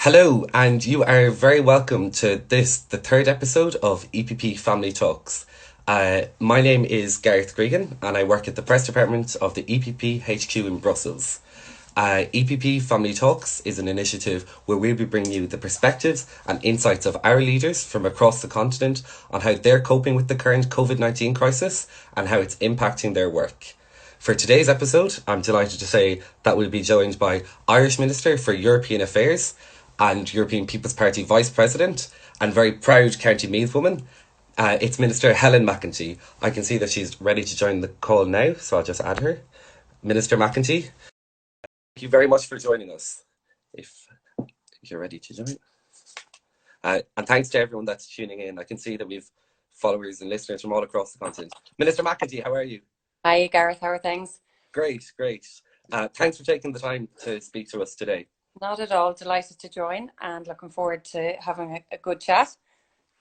Hello, and you are very welcome to the third episode of EPP Family Talks. My name is Gareth Gregan, and I work at the press department of the EPP HQ in Brussels. EPP Family Talks is an initiative where we'll be bringing you the perspectives and insights of our leaders from across the continent on how they're coping with the current COVID-19 crisis and how it's impacting their work. For today's episode, I'm delighted to say that we'll be joined by Irish Minister for European Affairs and European People's Party Vice President and very proud County Meath woman. It's Minister Helen McEntee. I can see that she's ready to join the call now, so I'll just add her. Minister McEntee, thank you very much for joining us. If you're ready to join. And thanks to everyone that's tuning in. I can see that we've followers and listeners from all across the continent. Minister McEntee, how are you? Hi, Gareth. How are things? Great, great. Thanks for taking the time to speak to us today. Not at all. Delighted to join and looking forward to having a good chat.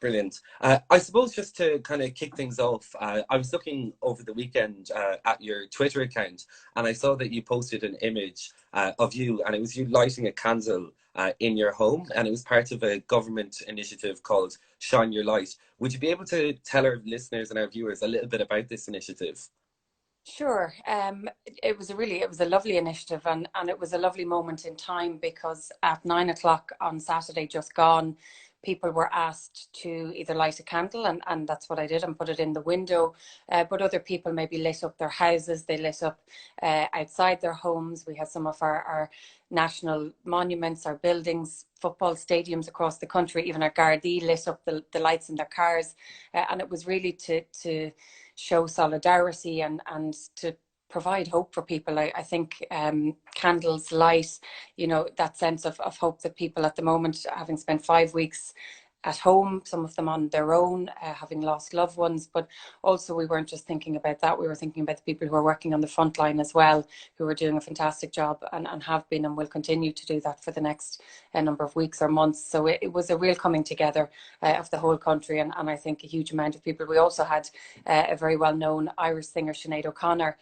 Brilliant. I suppose just to kind of kick things off, I was looking over the weekend at your Twitter account and I saw that you posted an image of you, and it was you lighting a candle in your home, and it was part of a government initiative called Shine Your Light. Would you be able to tell our listeners and our viewers a little bit about this initiative? Sure. It was a lovely initiative, and it was a lovely moment in time because at 9 o'clock on Saturday just gone, people were asked to either light a candle, and that's what I did, and put it in the window. But other people maybe lit up their houses, they lit up outside their homes. We had some of our national monuments, our buildings, football stadiums across the country, even our Gardaí lit up the lights in their cars. And it was really to show solidarity and to provide hope for people. I think candles light, that sense of hope that people at the moment, having spent 5 weeks at home, some of them on their own, having lost loved ones. But also we weren't just thinking about that, we were thinking about the people who are working on the front line as well, who are doing a fantastic job and have been and will continue to do that for the next number of weeks or months. So it was a real coming together of the whole country, and I think a huge amount of people. We also had a very well-known Irish singer, Sinead O'Connor,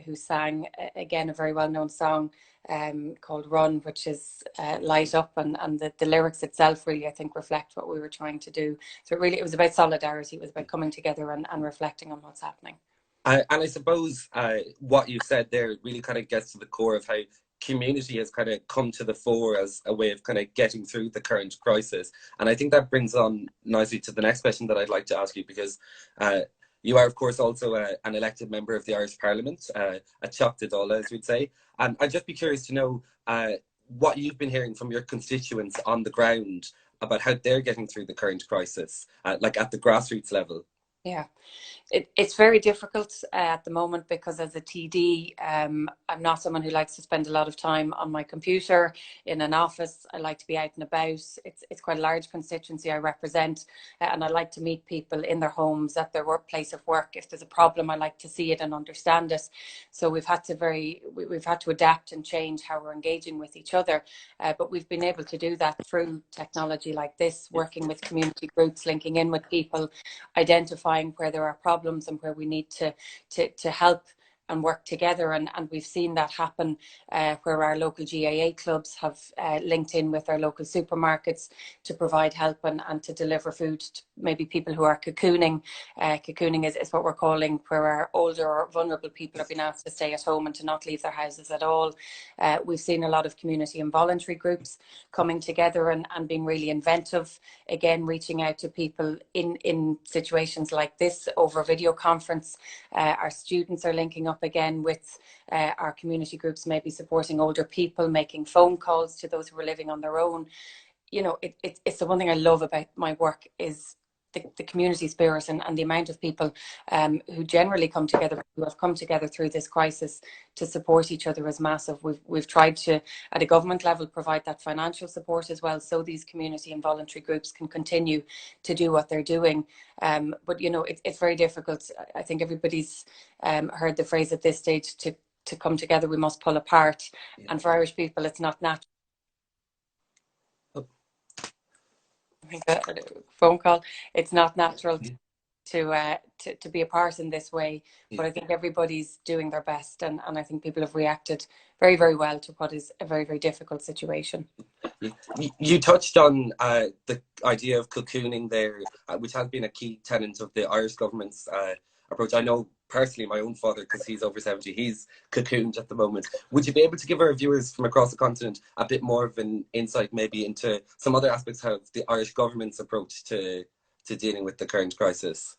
who sang, again, a very well-known song called Run, which is light up, and the lyrics itself really, I think, reflect what we were trying to do. So it was about solidarity, it was about coming together and reflecting on what's happening. And I suppose what you've said there really kind of gets to the core of how community has kind of come to the fore as a way of kind of getting through the current crisis. And I think that brings on nicely to the next question that I'd like to ask you, because you are, of course, also an elected member of the Irish Parliament, a Teachta Dála, as we'd say. And I'd just be curious to know what you've been hearing from your constituents on the ground about how they're getting through the current crisis, like at the grassroots level. Yeah, it's very difficult at the moment because as a TD, I'm not someone who likes to spend a lot of time on my computer in an office. I like to be out and about. It's quite a large constituency I represent, and I like to meet people in their homes, at their workplace of work. If there's a problem, I like to see it and understand it. So we've had to adapt and change how we're engaging with each other, but we've been able to do that through technology like this, working with community groups, linking in with people, identifying where there are problems and where we need to help and work together. And we've seen that happen where our local GAA clubs have linked in with our local supermarkets to provide help and to deliver food to maybe people who are cocooning. Cocooning is what we're calling where our older or vulnerable people have been asked to stay at home and to not leave their houses at all. We've seen a lot of community and voluntary groups coming together and being really inventive, again, reaching out to people in situations like this over video conference. Our students are linking up again with our community groups, maybe supporting older people, making phone calls to those who are living on their own. It's the one thing I love about my work is the community spirit and the amount of people who generally come together, who have come together through this crisis to support each other is massive. We've tried to, at a government level, provide that financial support as well, so these community and voluntary groups can continue to do what they're doing. But it's very difficult. I think everybody's heard the phrase at this stage, to come together we must pull apart. Yeah. And for Irish people it's not natural. I think a phone call. It's not natural to be apart in this way, but I think everybody's doing their best, and I think people have reacted very, very well to what is a very, very difficult situation. You touched on the idea of cocooning there, which has been a key tenet of the Irish government's approach. I know personally my own father, because he's over 70, he's cocooned at the moment. Would you be able to give our viewers from across the continent a bit more of an insight maybe into some other aspects of the Irish government's approach to dealing with the current crisis?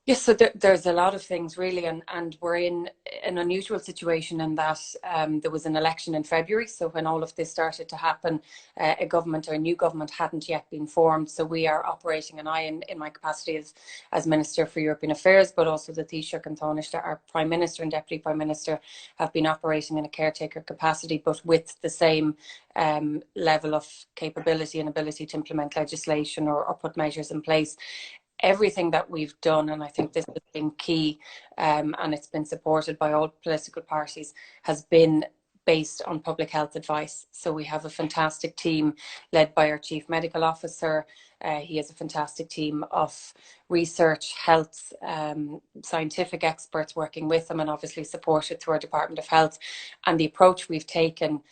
Yes, so there's a lot of things really, and we're in an unusual situation in that there was an election in February. So when all of this started to happen, a government or a new government hadn't yet been formed. So we are operating, and in my capacity as Minister for European Affairs, but also the Taoiseach and Taoiseach, our Prime Minister and Deputy Prime Minister, have been operating in a caretaker capacity, but with the same level of capability and ability to implement legislation or put measures in place. Everything that we've done, and I think this has been key, and it's been supported by all political parties, has been based on public health advice. So we have a fantastic team led by our Chief Medical Officer. He has a fantastic team of research, health, scientific experts working with him, and obviously supported through our Department of Health. And the approach we've taken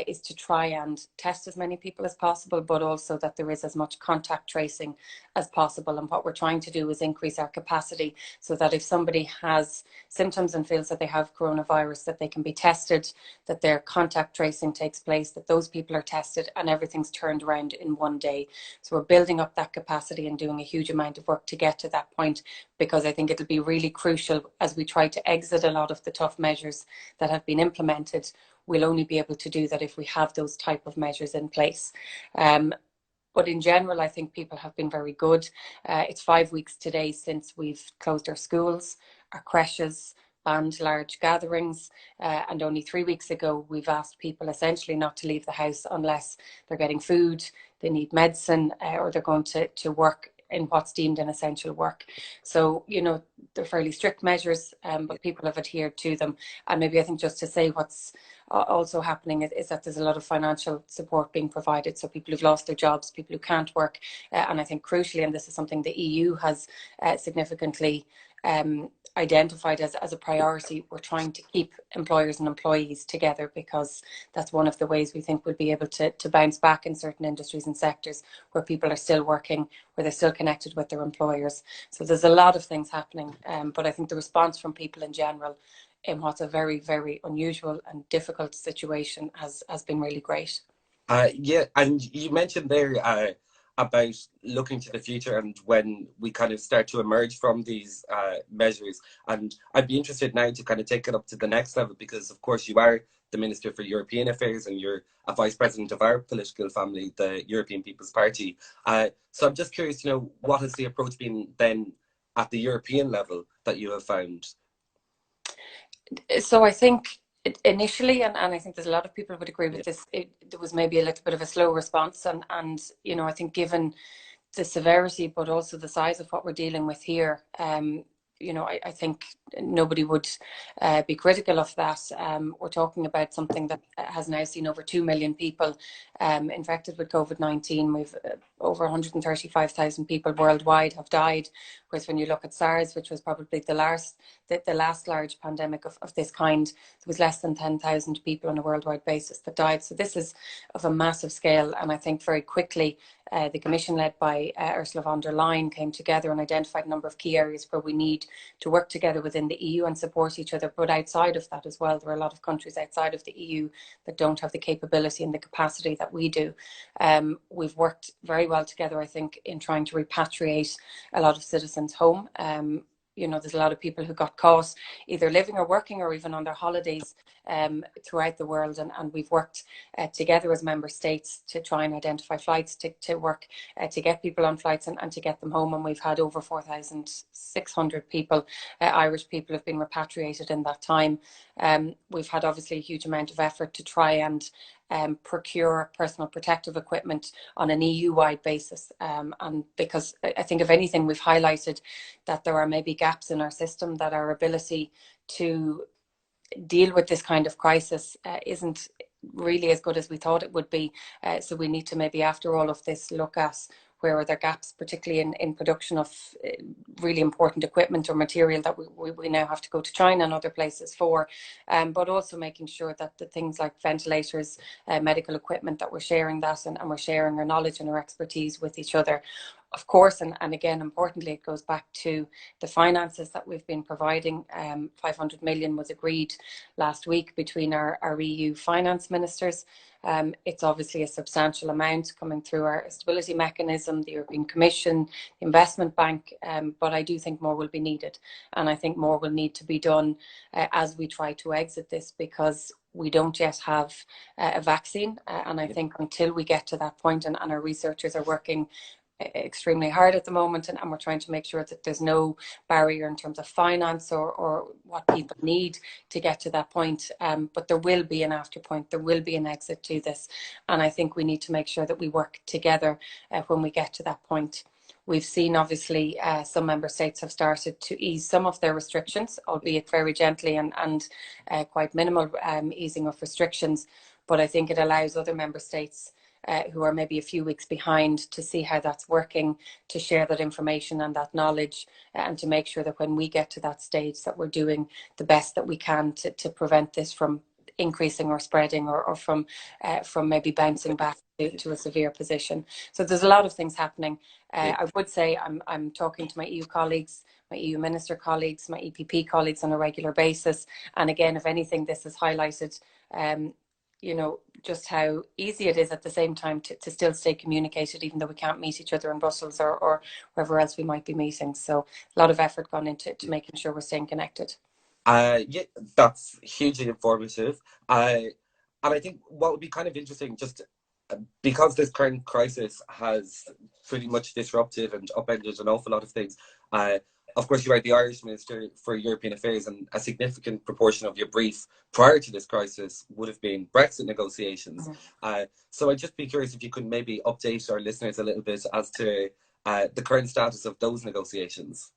is to try and test as many people as possible, but also that there is as much contact tracing as possible. And what we're trying to do is increase our capacity so that if somebody has symptoms and feels that they have coronavirus, that they can be tested, that their contact tracing takes place, that those people are tested, and everything's turned around in one day. So we're building up that capacity and doing a huge amount of work to get to that point, because I think it'll be really crucial as we try to exit a lot of the tough measures that have been implemented. We'll only be able to do that if we have those type of measures in place. But in general, I think people have been very good. It's 5 weeks today since we've closed our schools, our creches, banned large gatherings, and only 3 weeks ago we've asked people essentially not to leave the house unless they're getting food, they need medicine, or they're going to work in what's deemed an essential work. So, they're fairly strict measures, but people have adhered to them. And maybe I think just to say what's also happening is that there's a lot of financial support being provided. So people who've lost their jobs, people who can't work, and I think crucially, and this is something the EU has significantly identified as a priority, we're trying to keep employers and employees together, because that's one of the ways we think we'll be able to bounce back in certain industries and sectors where people are still working, where they're still connected with their employers. So there's a lot of things happening, but I think the response from people in general in what's a very, very unusual and difficult situation has been really great. Yeah, and you mentioned there about looking to the future and when we kind of start to emerge from these measures. And I'd be interested now to kind of take it up to the next level, because, of course, you are the Minister for European Affairs and you're a Vice President of our political family, the European People's Party. So I'm just curious, what has the approach been then at the European level that you have found? So I think initially, and I think there's a lot of people would agree Yeah. with this, there was maybe a little bit of a slow response. And I think given the severity, but also the size of what we're dealing with here, I think nobody would be critical of that. We're talking about something that has now seen over 2 million people infected with COVID-19. We've over 135,000 people worldwide have died. Whereas when you look at SARS, which was probably the last large pandemic of this kind, there was less than 10,000 people on a worldwide basis that died. So this is of a massive scale. And I think very quickly, the Commission led by Ursula von der Leyen came together and identified a number of key areas where we need to work together within the EU and support each other. But outside of that as well, there are a lot of countries outside of the EU that don't have the capability and the capacity that we do. We've worked very well together, I think, in trying to repatriate a lot of citizens home. There's a lot of people who got caught either living or working or even on their holidays throughout the world. And we've worked together as member states to try and identify flights to work to get people on flights and to get them home. And we've had over 4,600 people, Irish people, have been repatriated in that time. We've had obviously a huge amount of effort to try and procure personal protective equipment on an EU-wide basis. And because I think, if anything, we've highlighted that there are maybe gaps in our system, that our ability to deal with this kind of crisis isn't really as good as we thought it would be. So we need to maybe, after all of this, look at where are there gaps, particularly in production of really important equipment or material that we now have to go to China and other places for, but also making sure that the things like ventilators, medical equipment, that we're sharing that, and we're sharing our knowledge and our expertise with each other. Of course, and again, importantly, it goes back to the finances that we've been providing. 500 million was agreed last week between our EU finance ministers. It's obviously a substantial amount coming through our stability mechanism, the European Commission, the Investment Bank, but I do think more will be needed. And I think more will need to be done as we try to exit this, because we don't yet have a vaccine. And I think until we get to that point, and our researchers are working extremely hard at the moment, and we're trying to make sure that there's no barrier in terms of finance or what people need to get to that point, but there will be an after point, there will be an exit to this, and I think we need to make sure that we work together when we get to that point. We've seen, obviously, some member states have started to ease some of their restrictions, albeit very gently, and quite minimal easing of restrictions, but I think it allows other member states who are maybe a few weeks behind to see how that's working, to share that information and that knowledge, and to make sure that when we get to that stage that we're doing the best that we can to prevent this from increasing or spreading, or from maybe bouncing back to a severe position. So there's a lot of things happening. I would say I'm talking to my EU colleagues, my EU minister colleagues, my EPP colleagues on a regular basis. And again, if anything, this has highlighted just how easy it is at the same time to still stay communicated, even though we can't meet each other in Brussels or wherever else we might be meeting. So a lot of effort gone into making sure we're staying connected. Yeah, that's hugely informative. And I think what would be kind of interesting, just because this current crisis has pretty much disrupted and upended an awful lot of things. Of course, you are the Irish Minister for European Affairs, and a significant proportion of your brief prior to this crisis would have been Brexit negotiations. So I'd just be curious if you could maybe update our listeners a little bit as to the current status of those negotiations.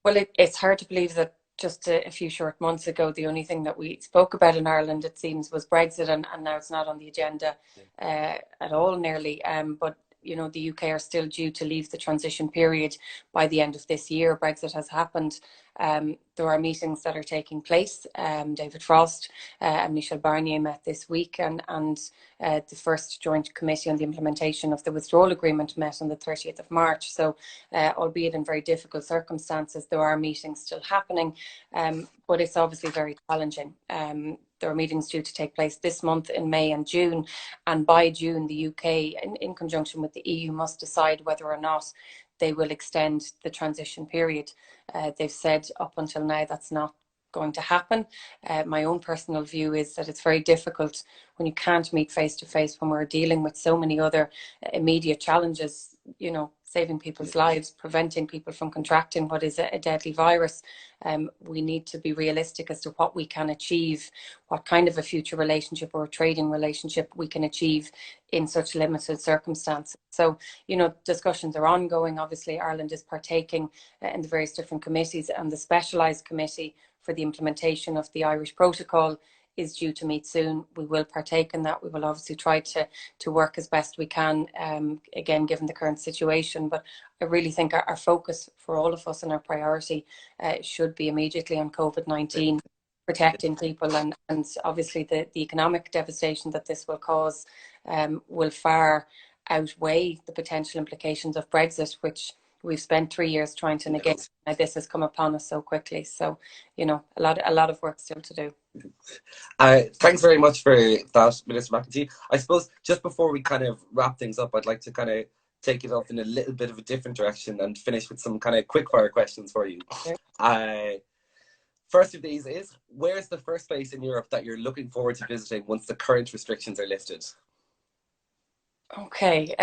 Well, it's hard to believe that just a few short months ago, the only thing that we spoke about in Ireland, it seems, was Brexit, and now it's not on the agenda at all, nearly. But the UK are still due to leave the transition period by the end of this year. Brexit has happened. There are meetings that are taking place. David Frost and Michel Barnier met this week, and the first joint committee on the implementation of the withdrawal agreement met on the 30th of March. So, albeit in very difficult circumstances, there are meetings still happening, but it's obviously very challenging. There are meetings due to take place this month in May and June, and by June the UK, in conjunction with the EU, must decide whether or not they will extend the transition period. They've said up until now that's not going to happen. My own personal view is that it's very difficult when you can't meet face to face, when we're dealing with so many other immediate challenges, saving people's lives, preventing people from contracting what is a deadly virus. We need to be realistic as to what we can achieve, what kind of a future relationship or a trading relationship we can achieve in such limited circumstances. So, discussions are ongoing. Obviously, Ireland is partaking in the various different committees, and the specialised committee for the implementation of the Irish protocol is due to meet soon. We will partake in that. We will obviously try to work as best we can, again, given the current situation. But I really think our focus for all of us and our priority should be immediately on COVID-19, protecting people, and obviously the economic devastation that this will cause will far outweigh the potential implications of Brexit, which we've spent 3 years trying to negate. Now this has come upon us so quickly. So, a lot of work still to do. Thanks very much for that, Minister McEntee. I suppose just before we kind of wrap things up, I'd like to kind of take it off in a little bit of a different direction and finish with some kind of quickfire questions for you. First of these is, where's the first place in Europe that you're looking forward to visiting once the current restrictions are lifted? Okay.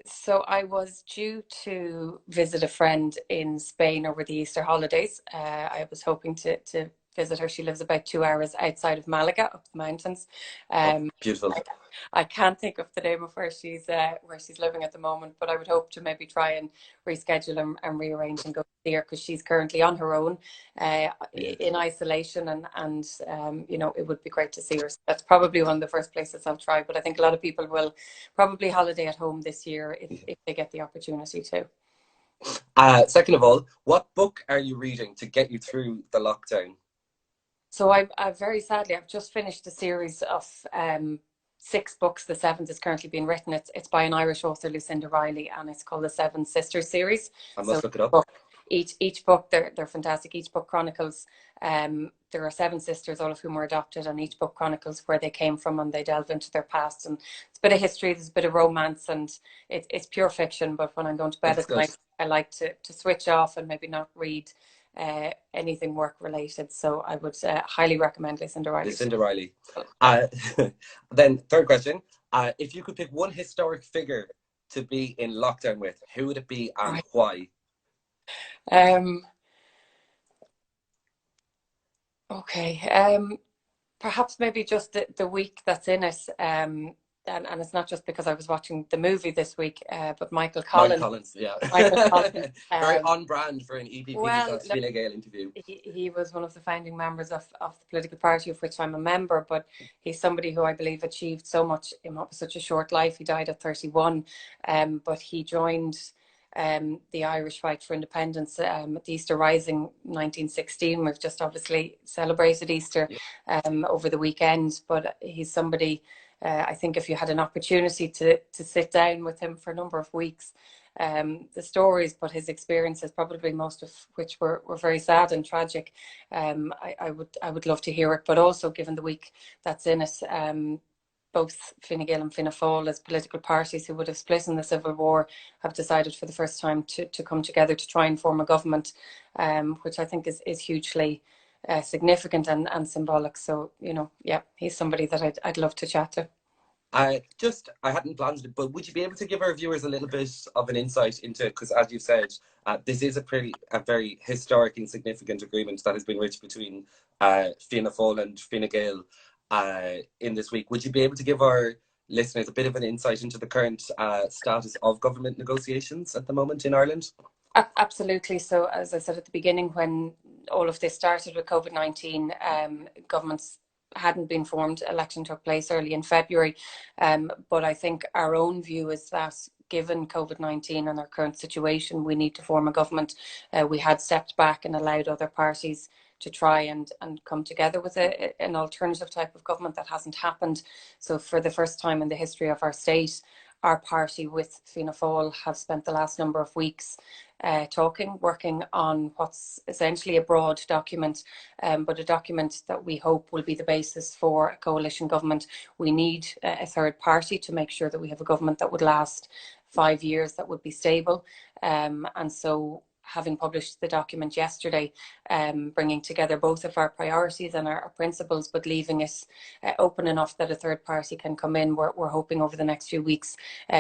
So I was due to visit a friend in Spain over the Easter holidays. I was hoping to visit her. She lives about 2 hours outside of Malaga, up the mountains. Oh, Um, beautiful. I can't think of the name of where she's living at the moment, but I would hope to maybe try and reschedule and rearrange and go see her, because she's currently on her own, Yeah. in isolation, and it would be great to see her. So that's probably one of the first places I'll try. But I think a lot of people will probably holiday at home this year if they get the opportunity to. Second of all, what book are you reading to get you through the lockdown? So I very sadly, I've just finished a series of 6 books. The seventh is currently being written. It's by an Irish author, Lucinda Riley, and it's called the Seven Sisters series. I So must look it up. book, each book, they're fantastic. Each book chronicles, there are 7 sisters, all of whom were adopted, and each book chronicles where they came from, and they delve into their past. And it's a bit of history, there's a bit of romance, and it's pure fiction. But when I'm going to bed That's at good. night, I like to switch off and maybe not read anything work related. So I would highly recommend Lucinda Riley. Lucinda Riley. Yeah. Uh, then, third question. If you could pick one historic figure to be in lockdown with, who would it be and Right. why? Um, okay. Perhaps maybe just the week that's in it. And it's not just because I was watching the movie this week, but Michael Mike Collins. Collins, yeah. Michael Collins. Very on brand for an EPP Well, slash look, Fine Gael interview. he was one of the founding members of the political party of which I'm a member, but he's somebody who I believe achieved so much in what was such a short life. He died at 31, but he joined the Irish fight for independence at the Easter Rising 1916. We've just obviously celebrated Easter Yeah. over the weekend, but he's somebody, I think if you had an opportunity to sit down with him for a number of weeks, the stories, but his experiences, probably most of which were very sad and tragic. I would love to hear it, but also given the week that's in it, both Fine Gael and Fianna Fáil, as political parties who would have split in the Civil War, have decided for the first time to come together to try and form a government, which I think is hugely significant and symbolic. So, yeah, he's somebody that I'd love to chat to. I hadn't planned it, but would you be able to give our viewers a little bit of an insight into, because as you've said, this is a very historic and significant agreement that has been reached between Fianna Fáil and Fine Gael in this week. Would you be able to give our listeners a bit of an insight into the current status of government negotiations at the moment in Ireland? Absolutely. So, as I said at the beginning, when all of this started with COVID-19, governments hadn't been formed. Election took place early in February. But I think our own view is that given COVID-19 and our current situation, we need to form a government. We had stepped back and allowed other parties to try and come together with an alternative type of government. That hasn't happened. So for the first time in the history of our state, our party with Fianna Fáil have spent the last number of weeks working on what's essentially a broad document, but a document that we hope will be the basis for a coalition government. We need a third party to make sure that we have a government that would last 5 years, that would be stable. And so, having published the document yesterday, bringing together both of our priorities and our principles, but leaving it open enough that a third party can come in. We're hoping over the next few weeks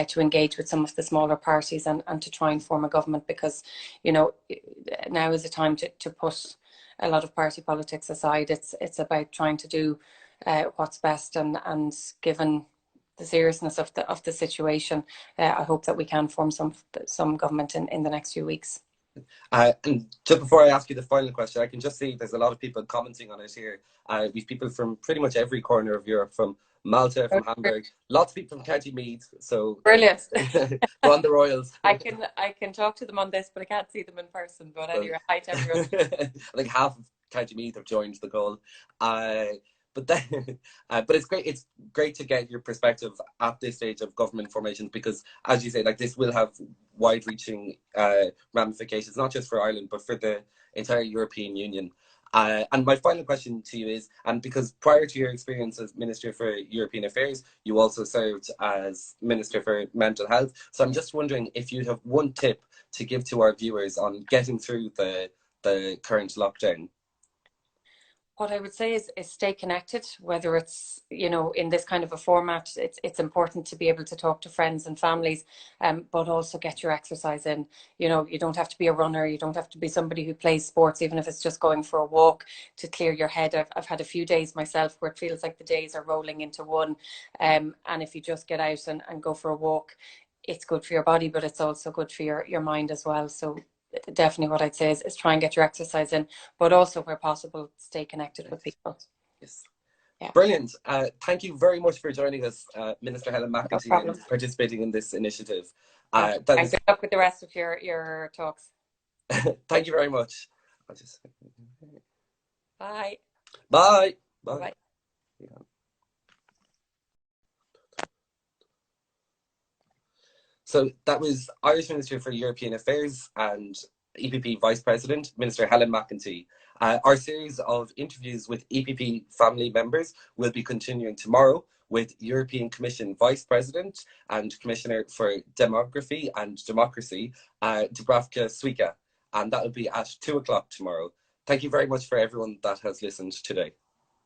to engage with some of the smaller parties and to try and form a government, because, now is the time to put a lot of party politics aside. It's about trying to do what's best, and given the seriousness of the situation, I hope that we can form some government in the next few weeks. And just before I ask you the final question, I can just see there's a lot of people commenting on it here. We've people from pretty much every corner of Europe, from Malta, from Hamburg, lots of people from County Meath. So Brilliant. go on the Royals. I can talk to them on this, but I can't see them in person. But anyway, hi to everyone. I think half of County Meath have joined the call. But then, but it's great. It's great to get your perspective at this stage of government formations, because, as you say, like, this will have wide-reaching ramifications, not just for Ireland, but for the entire European Union. And my final question to you is, and because prior to your experience as Minister for European Affairs, you also served as Minister for Mental Health. So I'm just wondering if you have one tip to give to our viewers on getting through the current lockdown. what I would say is stay connected, whether it's, in this kind of a format. It's important to be able to talk to friends and families, but also get your exercise in. You don't have to be a runner. You don't have to be somebody who plays sports, even if it's just going for a walk to clear your head. I've had a few days myself where it feels like the days are rolling into one. And if you just get out and go for a walk, it's good for your body, but it's also good for your mind as well. So definitely what I'd say is try and get your exercise in, but also where possible, stay connected with people. Yes. Yeah. Brilliant. Thank you very much for joining us, Minister Helen No McEntee, and problem. participating in this initiative. And good luck with the rest of your talks. Thank you very much. Bye. Bye. Bye. Bye. So that was Irish Minister for European Affairs and EPP Vice President, Minister Helen McEntee. Our series of interviews with EPP family members will be continuing tomorrow with European Commission Vice President and Commissioner for Demography and Democracy, Dubravka Suica, and that will be at 2 o'clock tomorrow. Thank you very much for everyone that has listened today.